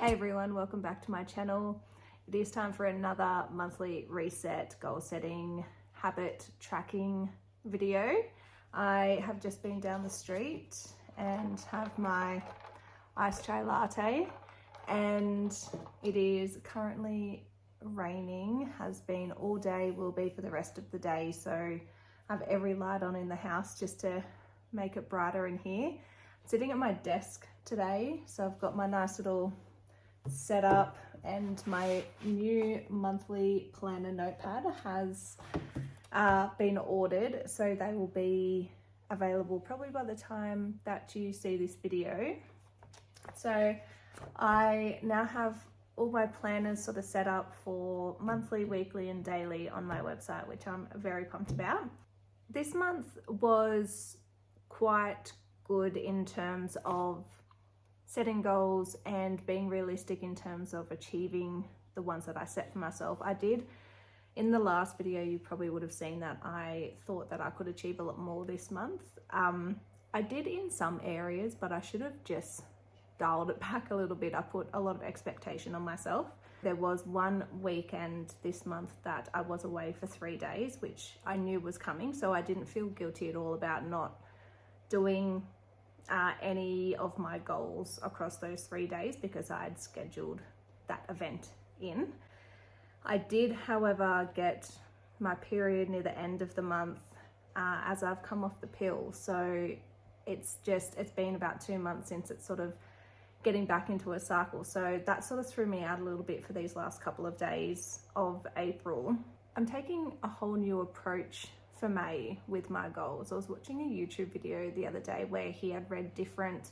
Hey everyone, welcome back to my channel. It is time for another monthly reset, goal setting, habit tracking video. I have just been down the street and have my iced chai latte, and it is currently raining, has been all day, will be for the rest of the day. So I have every light on in the house just to make it brighter in here. I'm sitting at my desk today, so I've got my nice little set up, and my new monthly planner notepad has been ordered, so they will be available probably by the time that you see this video. So I now have all my planners sort of set up for monthly, weekly and daily on my website, which I'm very pumped about. This month was quite good in terms of setting goals and being realistic in terms of achieving the ones that I set for myself. I did, in the last video, you probably would have seen that I thought that I could achieve a lot more this month. I did in some areas, but I should have just dialed it back a little bit. I put a lot of expectation on myself. There was one weekend this month that I was away for 3 days, which I knew was coming, so I didn't feel guilty at all about not doing any of my goals across those 3 days because I had scheduled that event in. I did, however, get my period near the end of the month as I've come off the pill. So it's been about 2 months since it's sort of getting back into a cycle. So that sort of threw me out a little bit for these last couple of days of April. I'm taking a whole new approach for May with my goals. I was watching a YouTube video the other day where he had read different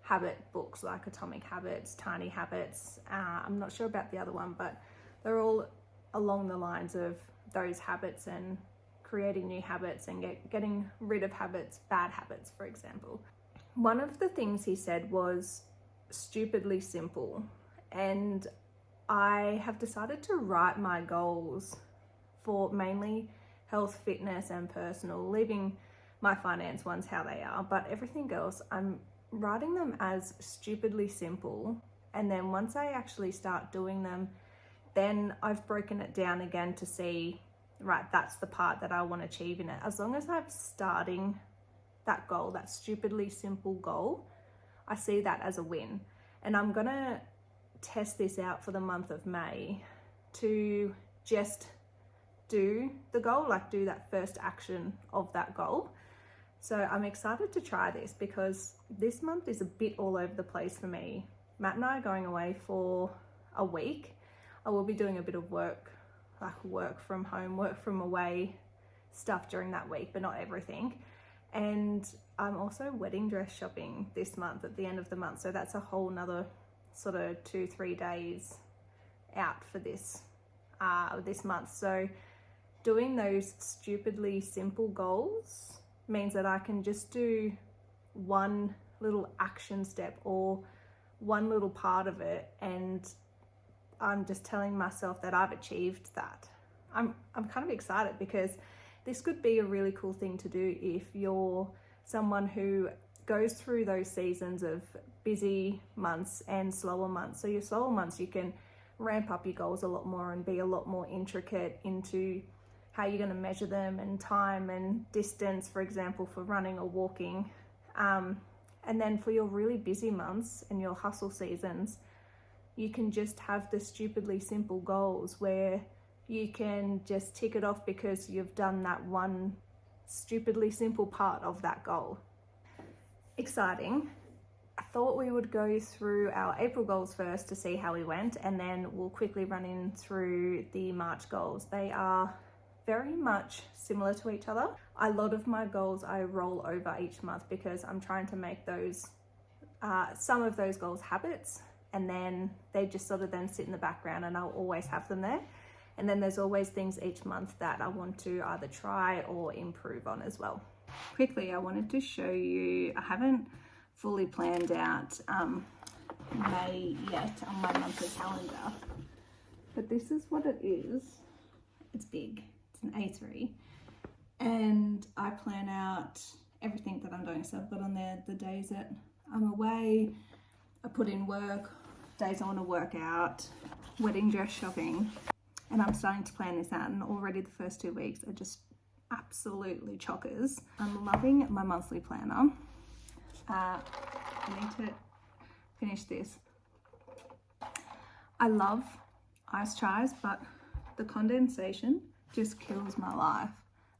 habit books like Atomic Habits, Tiny Habits. I'm not sure about the other one, but they're all along the lines of those habits and creating new habits and getting rid of habits, bad habits, for example. One of the things he said was stupidly simple, and I have decided to write my goals for mainly health, fitness and personal, leaving my finance ones how they are, but everything else I'm writing them as stupidly simple. And then once I actually start doing them, then I've broken it down again to see, right, that's the part that I want to achieve in it. As long as I'm starting that goal, that stupidly simple goal, I see that as a win. And I'm gonna test this out for the month of May to just do the goal, like do that first action of that goal. So I'm excited to try this because this month is a bit all over the place for me. Matt and I are going away for a week. I will be doing a bit of work, like work from home, work from away stuff during that week, but not everything. And I'm also wedding dress shopping this month at the end of the month. So that's a whole nother sort of 2-3 days out for this month. So doing those stupidly simple goals means that I can just do one little action step or one little part of it, and I'm just telling myself that I've achieved that. I'm kind of excited because this could be a really cool thing to do if you're someone who goes through those seasons of busy months and slower months. So your slower months, you can ramp up your goals a lot more and be a lot more intricate into how you're going to measure them and time and distance, for example, for running or walking. And then for your really busy months and your hustle seasons, you can just have the stupidly simple goals where you can just tick it off because you've done that one stupidly simple part of that goal. Exciting. I thought we would go through our April goals first to see how we went, and then we'll quickly run in through the March goals. They are very much similar to each other. A lot of my goals I roll over each month because I'm trying to make those, some of those goals habits, and then they just sort of then sit in the background and I'll always have them there. And then there's always things each month that I want to either try or improve on as well. Quickly, I wanted to show you, I haven't fully planned out May yet on my monthly calendar, but this is what it is. It's big. An A3, and I plan out everything that I'm doing. So I've got on there the days that I'm away, I put in work, days I want to work out, wedding dress shopping, and I'm starting to plan this out, and already the first 2 weeks are just absolutely chockers. I'm loving my monthly planner. I need to finish this. I love ice chais, but the condensation just kills my life.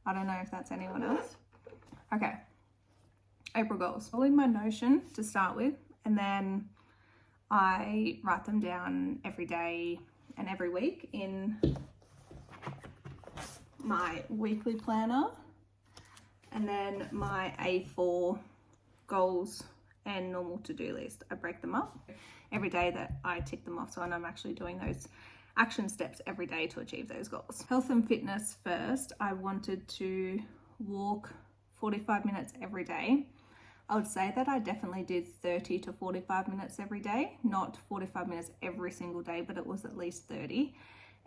I don't know if that's anyone else. Okay, April goals. All in my Notion to start with, and then I write them down every day and every week in my weekly planner, and then my A4 goals and normal to-do list. I break them up every day that I tick them off, so I'm actually doing those action steps every day to achieve those goals. Health and fitness first. I wanted to walk 45 minutes every day. I would say that I definitely did 30 to 45 minutes every day, not 45 minutes every single day, but it was at least 30.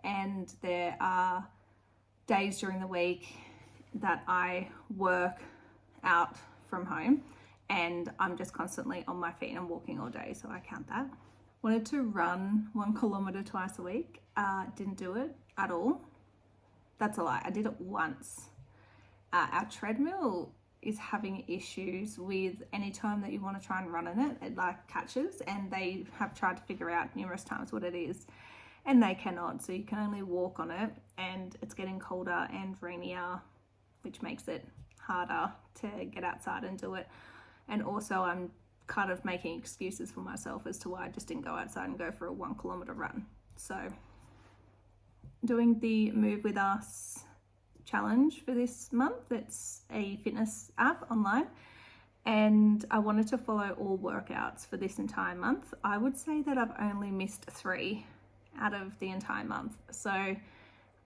And there are days during the week that I work out from home and I'm just constantly on my feet and walking all day, so I count that. Wanted to run 1 kilometer twice a week. Didn't do it at all. That's a lie. I did it once. Our treadmill is having issues with any time that you want to try and run in it. It like catches, and they have tried to figure out numerous times what it is, and they cannot. So you can only walk on it, and it's getting colder and rainier, which makes it harder to get outside and do it. And also I'm kind of making excuses for myself as to why I just didn't go outside and go for a 1 kilometer run. So doing the Move With Us challenge for this month. It's a fitness app online, and I wanted to follow all workouts for this entire month. I would say that I've only missed 3 out of the entire month, so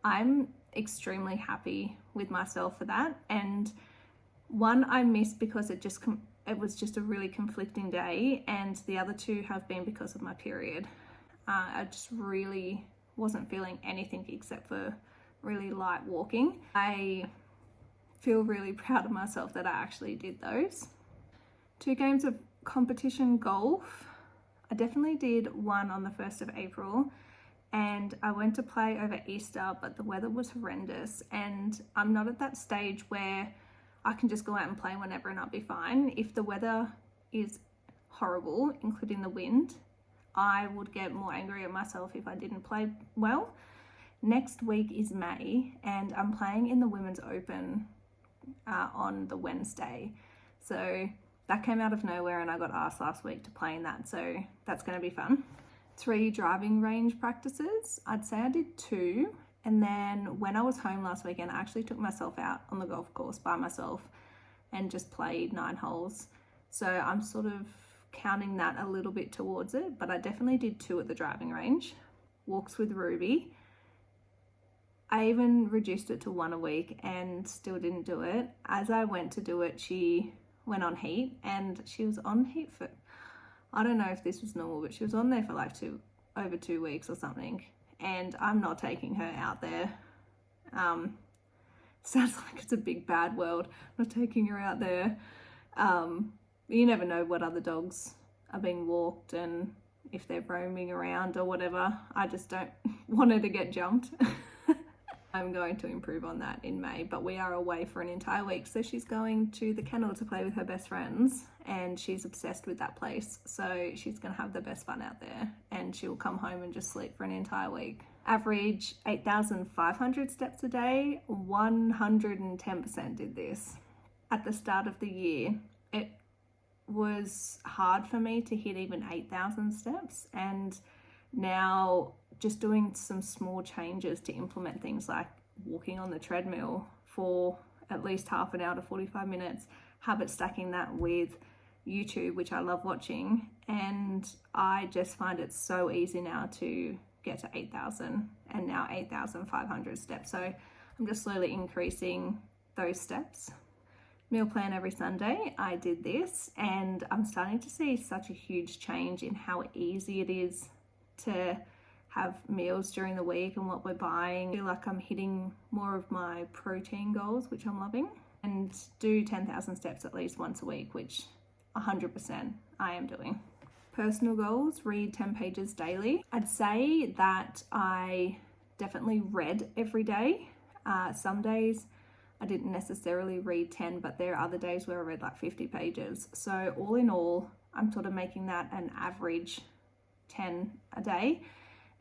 I'm extremely happy with myself for that. And one I missed because it was just a really conflicting day, and the other 2 have been because of my period. I just really wasn't feeling anything except for really light walking. I feel really proud of myself that I actually did those. 2 games of competition golf. I definitely did one on the 1st of April, and I went to play over Easter, but the weather was horrendous, and I'm not at that stage where I can just go out and play whenever and I'll be fine. If the weather is horrible, including the wind, I would get more angry at myself if I didn't play well. Next week is May, and I'm playing in the Women's Open on the Wednesday. So that came out of nowhere, and I got asked last week to play in that. So that's going to be fun. 3 driving range practices. I'd say I did 2. And then when I was home last weekend, I actually took myself out on the golf course by myself and just played 9 holes. So I'm sort of counting that a little bit towards it, but I definitely did 2 at the driving range. Walks with Ruby. I even reduced it to 1 a week and still didn't do it. As I went to do it, she went on heat, and she was on heat for, I don't know if this was normal, but she was on there for like over 2 weeks or something. And I'm not taking her out there. Sounds like it's a big bad world. I'm not taking her out there. You never know what other dogs are being walked and if they're roaming around or whatever. I just don't want her to get jumped. I'm going to improve on that in May, but we are away for an entire week. So she's going to the kennel to play with her best friends, and she's obsessed with that place. So she's going to have the best fun out there, and she'll come home and just sleep for an entire week. Average 8,500 steps a day, 110% did this. At the start of the year, it was hard for me to hit even 8,000 steps, and now just doing some small changes to implement things like walking on the treadmill for at least half an hour to 45 minutes, habit stacking that with YouTube, which I love watching, and I just find it so easy now to get to 8,000 and now 8,500 steps. So I'm just slowly increasing those steps. Meal plan every Sunday. I did this, and I'm starting to see such a huge change in how easy it is to have meals during the week and what we're buying. I feel like I'm hitting more of my protein goals, which I'm loving, and do 10,000 steps at least once a week, which 100% I am doing. Personal goals, read 10 pages daily. I'd say that I definitely read every day. Some days I didn't necessarily read 10, but there are other days where I read like 50 pages. So all in all, I'm sort of making that an average 10 a day.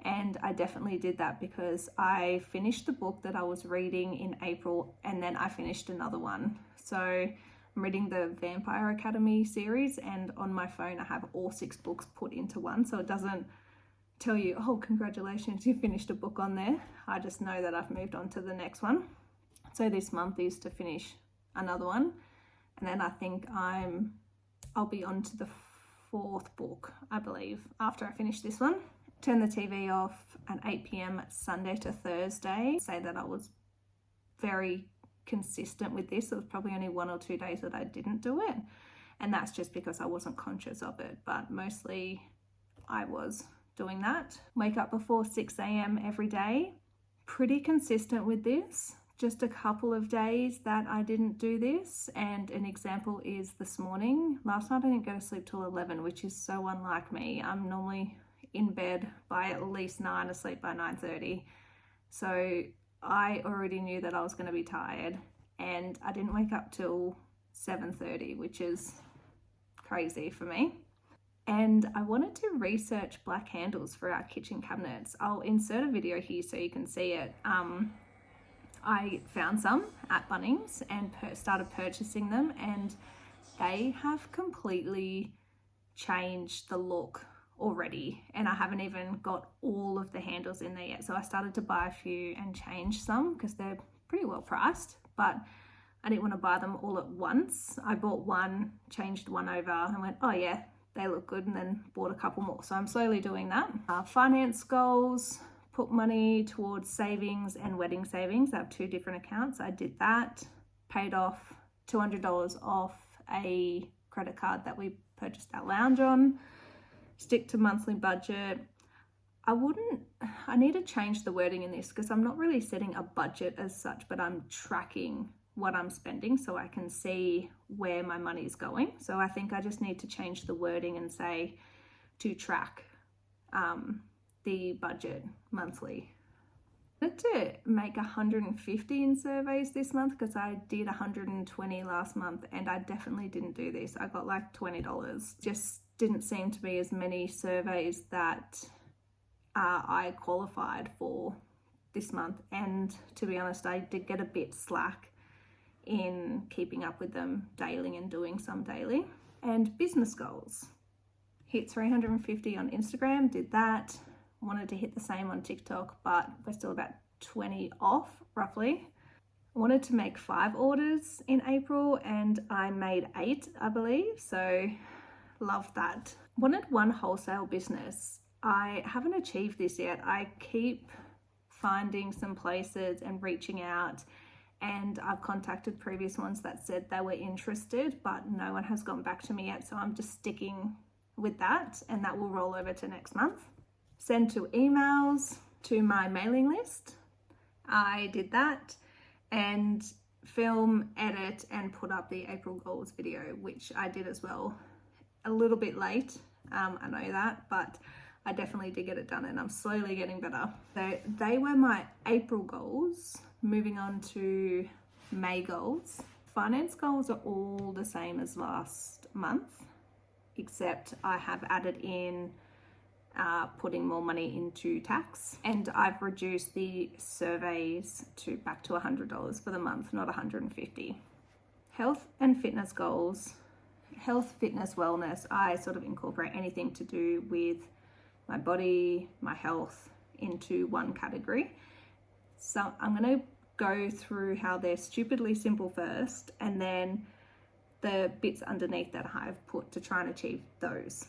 And I definitely did that because I finished the book that I was reading in April, and then I finished another one. So I'm reading the Vampire Academy series, and on my phone I have all 6 books put into one. So it doesn't tell you, oh, congratulations, you finished a book on there. I just know that I've moved on to the next one. So this month is to finish another one. And then I think I'll be on to the 4th book, I believe, after I finish this one. Turn the TV off at 8 p.m. Sunday to Thursday. Say that I was very consistent with this. There was probably only 1 or 2 days that I didn't do it. And that's just because I wasn't conscious of it. But mostly I was doing that. Wake up before 6 a.m. every day. Pretty consistent with this. Just a couple of days that I didn't do this. And an example is this morning. Last night I didn't go to sleep till 11, which is so unlike me. I'm normally in bed by at least 9, asleep by 9:30. So I already knew that I was going to be tired, and I didn't wake up till 7:30, which is crazy for me. And I wanted to research black handles for our kitchen cabinets. I'll insert a video here so you can see it. I found some at Bunnings and started purchasing them, and they have completely changed the look already, and I haven't even got all of the handles in there yet. So I started to buy a few and change some because they're pretty well priced, but I didn't want to buy them all at once. I bought one, changed one over, and went, oh yeah, they look good, and then bought a couple more. So I'm slowly doing that. Finance goals, put money towards savings and wedding savings. I have 2 different accounts. I did that, paid off $200 off a credit card that we purchased our lounge on. Stick to monthly budget. I need to change the wording in this because I'm not really setting a budget as such, but I'm tracking what I'm spending so I can see where my money is going. So I think I just need to change the wording and say to track the budget monthly. I wanted to make 150 in surveys this month because I did 120 last month, and I definitely didn't do this. I got like $20. Just didn't seem to be as many surveys that I qualified for this month, and to be honest, I did get a bit slack in keeping up with them daily and doing some daily. And business goals. Hit 350 on Instagram, did that. Wanted to hit the same on TikTok, but we're still about 20 off roughly. I wanted to make 5 orders in April, and I made 8, I believe, so love that. Wanted 1 wholesale business. I haven't achieved this yet. I keep finding some places and reaching out, and I've contacted previous ones that said they were interested, but no one has gone back to me yet, so I'm just sticking with that, and that will roll over to next month. Send 2 emails to my mailing list. I did that, and film, edit, and put up the April goals video, which I did as well. A little bit late, I know that, but I definitely did get it done, and I'm slowly getting better. So they were my April goals. Moving on to May goals. Finance goals are all the same as last month, except I have added in putting more money into tax, and I've reduced the surveys to back to $100 for the month, not $150. Health and fitness goals. Health, fitness, wellness. I sort of incorporate anything to do with my body, my health into one category. So I'm going to go through how they're stupidly simple first, and then the bits underneath that I've put to try and achieve those.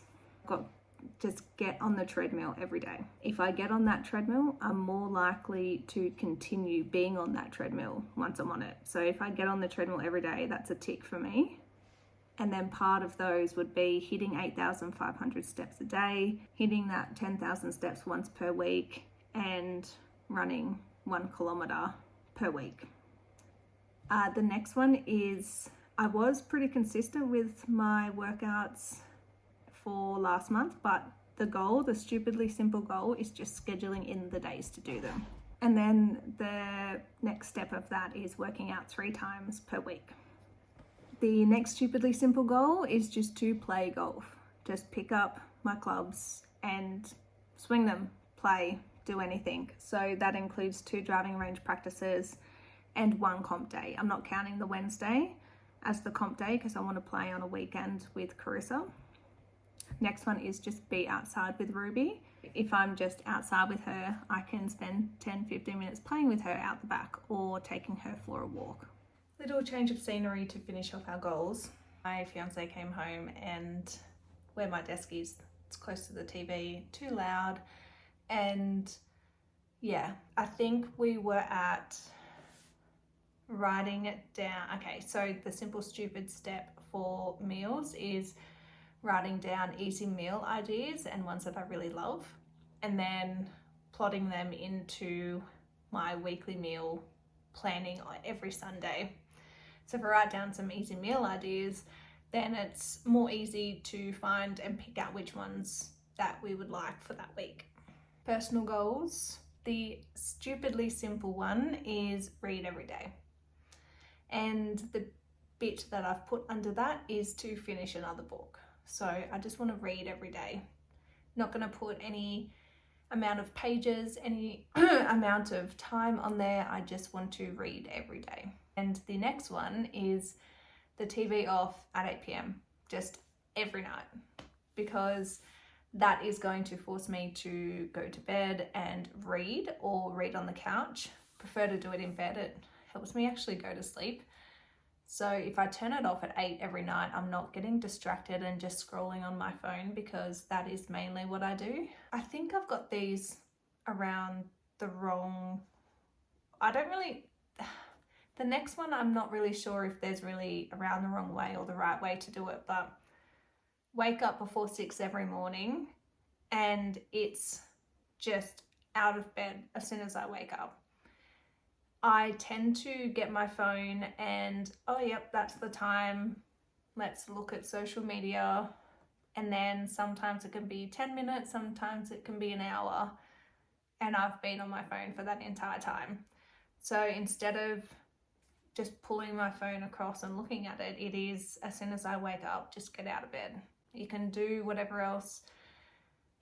Just get on the treadmill every day. If I get on that treadmill, I'm more likely to continue being on that treadmill once I'm on it. So if I get on the treadmill every day, that's a tick for me. And then part of those would be hitting 8,500 steps a day, hitting that 10,000 steps once per week, and running 1 kilometer per week. The next one is, I was pretty consistent with my workouts for last month, but the goal, the stupidly simple goal, is just scheduling in the days to do them. And then the next step of that is working out 3 times per week. The next stupidly simple goal is just to play golf. Just pick up my clubs and swing them, play, do anything. So that includes 2 driving range practices and 1 comp day. I'm not counting the Wednesday as the comp day because I want to play on a weekend with Carissa. Next one is just be outside with Ruby. If I'm just outside with her, I can spend 10-15 minutes playing with her out the back or taking her for a walk. Little change of scenery to finish off our goals. My fiance came home and where my desk is, it's close to the TV, too loud. And yeah, I think we were at writing it down. Okay, so the simple stupid step for meals is writing down easy meal ideas and ones that I really love, and then plotting them into my weekly meal planning every Sunday. So if I write down some easy meal ideas, then it's more easy to find and pick out which ones that we would like for that week. Personal goals. The stupidly simple one is read every day. And the bit that I've put under that is to finish another book. So I just want to read every day. Not going to put any amount of pages, any amount of time on there. I just want to read every day. And the next one is the TV off at 8 p.m, just every night, because that is going to force me to go to bed and read or read on the couch. Prefer to do it in bed. It helps me actually go to sleep. So if I turn it off at 8 every night, I'm not getting distracted and just scrolling on my phone, because that is mainly what I do. I think I've got these around the wrong... The next one, I'm not really sure if there's really around the wrong way or the right way to do it, but wake up before 6 every morning, and it's just out of bed as soon as I wake up. I tend to get my phone and, oh yep, that's the time, let's look at social media, and then sometimes it can be 10 minutes, sometimes it can be an hour, and I've been on my phone for that entire time. So instead of just pulling my phone across and looking at it, it is as soon as I wake up, just get out of bed. You can do whatever else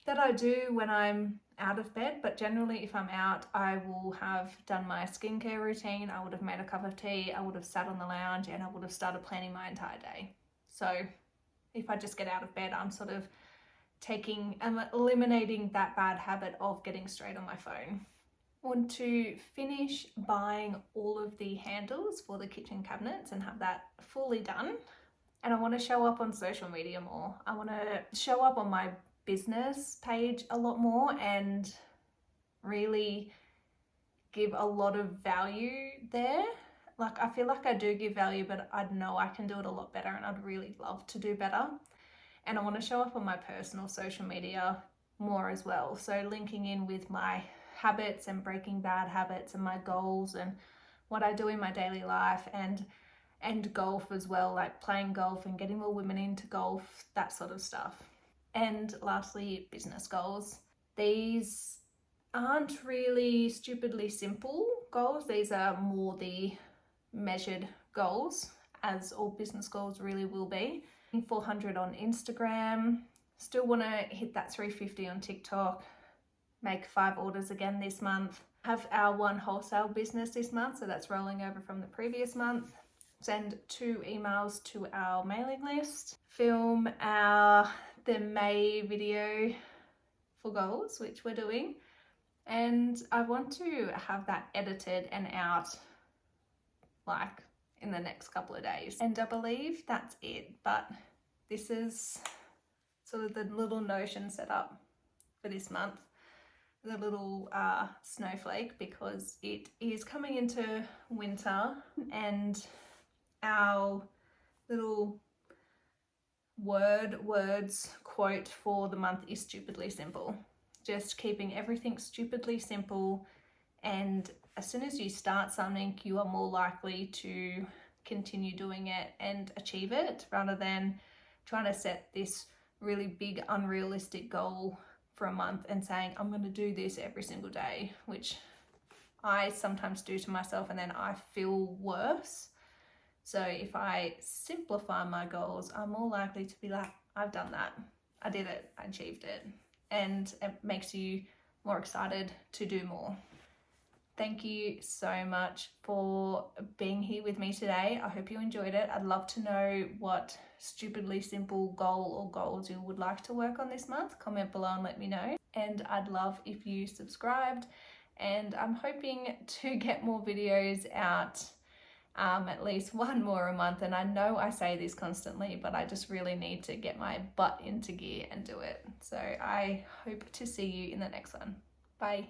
that I do when I'm out of bed, but generally if I'm out, I will have done my skincare routine, I would have made a cup of tea, I would have sat on the lounge, and I would have started planning my entire day. So if I just get out of bed, I'm sort of eliminating that bad habit of getting straight on my phone. Want to finish buying all of the handles for the kitchen cabinets and have that fully done. And I want to show up on social media more. I want to show up on my business page a lot more and really give a lot of value there. Like, I feel like I do give value, but I know I can do it a lot better, and I'd really love to do better. And I want to show up on my personal social media more as well. So linking in with my habits and breaking bad habits and my goals and what I do in my daily life, and golf as well, like playing golf and getting more women into golf, that sort of stuff. And lastly, business goals. These aren't really stupidly simple goals. These are more the measured goals, as all business goals really will be. 400 on Instagram. Still want to hit that 350 on TikTok. Make 5 orders again this month. Have our 1 wholesale business this month, so that's rolling over from the previous month. Send 2 emails to our mailing list. Film the May video for goals, which we're doing. And I want to have that edited and out like in the next couple of days. And I believe that's it, but this is sort of the little Notion setup for this month. The little snowflake, because it is coming into winter, and our little words quote for the month is stupidly simple. Just keeping everything stupidly simple, and as soon as you start something, you are more likely to continue doing it and achieve it, rather than trying to set this really big unrealistic goal for a month and saying I'm going to do this every single day, which I sometimes do to myself, and then I feel worse. So if I simplify my goals, I'm more likely to be like, I've done that, I did it, I achieved it, and it makes you more excited to do more. Thank you so much for being here with me today. I hope you enjoyed it. I'd love to know what stupidly simple goal or goals you would like to work on this month. Comment below and let me know. And I'd love if you subscribed, and I'm hoping to get more videos out, at least one more a month. And I know I say this constantly, but I just really need to get my butt into gear and do it. So I hope to see you in the next one. Bye.